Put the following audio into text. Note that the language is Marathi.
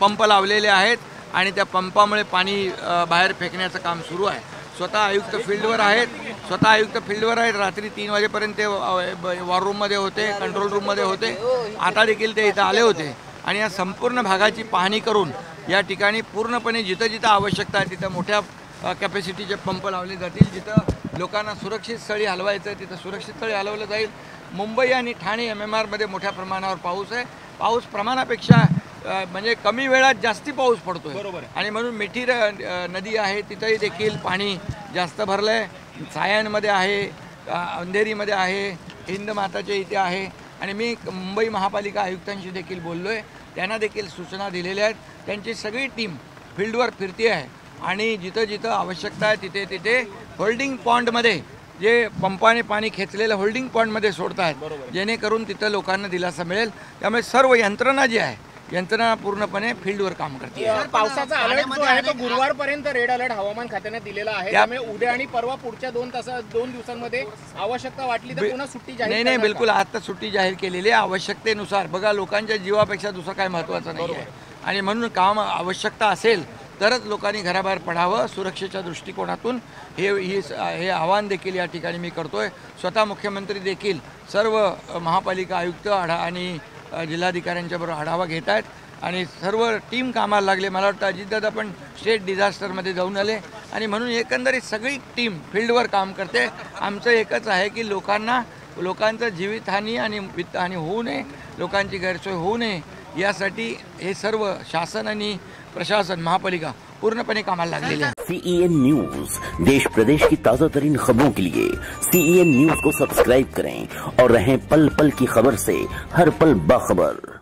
पंप लावलेले आहेत आणि त्या पंपामुळे पाणी बाहेर फेकण्याचं काम सुरू आहे। स्वतः आयुक्त फील्डवर आहेत, रात्री 3 वाजेपर्यंत ते वॉर रूममध्ये होते, कंट्रोल रूममध्ये होते, आता देखील ते इथं आले होते आणि या संपूर्ण भागाची पाहणी करून या ठिकाणी पूर्णपणे जिथं जिथं आवश्यकता आहे तिथं मोठ्या कॅपॅसिटीचे पंप लावले जातील, जिथं लोकांना सुरक्षित स्थळी हलवायचं तिथं सुरक्षित स्थळी हलवलं जाईल। मुंबई आणि ठाणे MMRमध्ये मोठ्या प्रमाणावर पाऊस आहे, पाऊस प्रमाणापेक्षा म्हणजे कमी वेळात जास्ती पाऊस पडतोय आणि म्हणून मिठी नदी आहे तिथंही देखील पाणी जास्त भरलं आहे, सायणमध्ये आहे, अंधेरीमध्ये आहे, हिंद माताच्या इथे आहे आणि मी मुंबई महापालिका आयुक्तांशी देखील बोललो आहे, त्यांना देखील सूचना दिलेल्या आहेत। त्यांची सगळी टीम फील्डवर फिरते आहे आणि जिथं जिथं आवश्यकता आहे तिथे तिथे होल्डिंग पॉइंटमध्ये जे पंपाने पाणी खेचलेलं होल्डिंग पॉइंटमध्ये सोडत आहेत, जेणेकरून तिथं लोकांना दिलासा मिळेल। त्यामुळे सर्व यंत्रणा जी आहे यंत्रणा पूर्णपणे फील्डवर काम करते। पावसाचा अलर्ट जो आहे तो गुरुवारपर्यंत रेड अलर्ट हवामान खात्याने दिलेला आहे, त्यामुळे उद्या आणि परवा पुढच्या 2 दिवसांमध्ये आवश्यकता वाटली तर पुन्हा सुट्टी जाहीर नाही बिलकुल आता सुट्टी जाहीर केलेली आहे आवश्यकतेनुसार। बघा लोकांच्या जीवापेक्षा दुसरं काय महत्त्वाचं नाही आहे आणि म्हणून काम आवश्यकता असेल तरच लोकांनी घराबाहेर पडावं सुरक्षेच्या दृष्टिकोनातून हे आवाहन देखील या ठिकाणी मी करतोय। स्वतः मुख्यमंत्री देखील सर्व महापालिका आयुक्त आणि जिल्हाधिकाऱ्यांच्या बरोबर आढावा घेत आहेत आणि सर्व टीम कामाला लागले। मला वाटतं अजितदादा पण स्टेट डिझास्टरमध्ये जाऊन आले आणि म्हणून एकंदरीत सगळी टीम फील्डवर काम करते। आमचं एकच आहे की लोकांचं जीवितहानी आणि वित्तहानी होऊ नये, लोकांची गैरसोय होऊ नये यासाठी हे सर्व शासन आणि प्रशासन महापालिका पूर्णपणे कामाला लागलेले आहे। CEN न्यूज देश प्रदेश की ताज़ा तरीन खबरों के लिए CEN न्यूज को सब्सक्राइब करें और रहें पल पल की खबर से हर पल बाखबर।